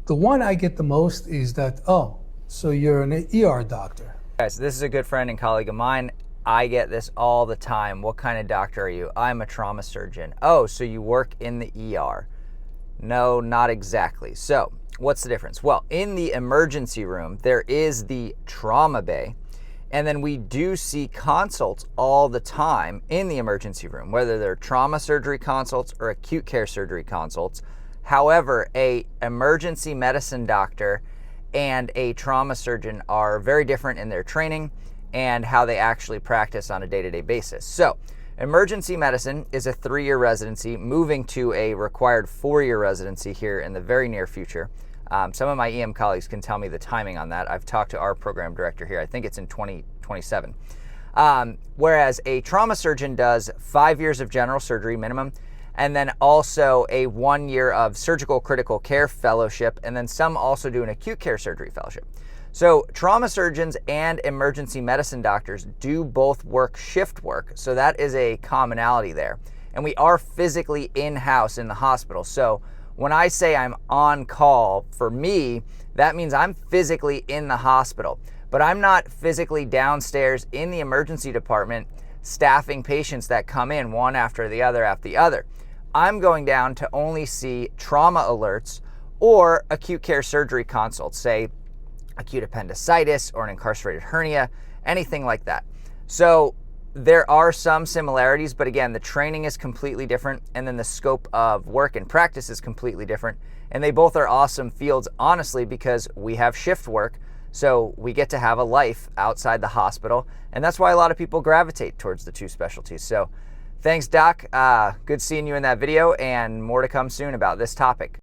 The one I get the most is that, oh, so you're an ER doctor. Guys, this is a good friend and colleague of mine. I get this all the time. What kind of doctor are you? I'm a trauma surgeon. Oh, so you work in the ER? No, not exactly. So what's the difference? Well, in the emergency room, there is the trauma bay. And then we do see consults all the time in the emergency room, whether they're trauma surgery consults or acute care surgery consults. However, a emergency medicine doctor and a trauma surgeon are very different in their training and how they actually practice on a day-to-day basis. So emergency medicine is a 3-year residency, moving to a required 4-year residency here in the very near future. Some of my EM colleagues can tell me the timing on that. I've talked to our program director here. I think it's in 2027. Whereas a trauma surgeon does 5 years of general surgery minimum, and then also a 1 year of surgical critical care fellowship, and then some also do an acute care surgery fellowship. So trauma surgeons and emergency medicine doctors do both work shift work, so that is a commonality there. And we are physically in-house in the hospital. So when I say I'm on call, for me, that means I'm physically in the hospital, but I'm not physically downstairs in the emergency department staffing patients that come in one after the other after the other. I'm going down to only see trauma alerts or acute care surgery consults, say acute appendicitis or an incarcerated hernia, anything like that. So there are some similarities, but again, the training is completely different, and then the scope of work and practice is completely different. And they both are awesome fields, honestly, because we have shift work, so we get to have a life outside the hospital, and that's why a lot of people gravitate towards the two specialties. So thanks, Doc. Good seeing you in that video, and more to come soon about this topic.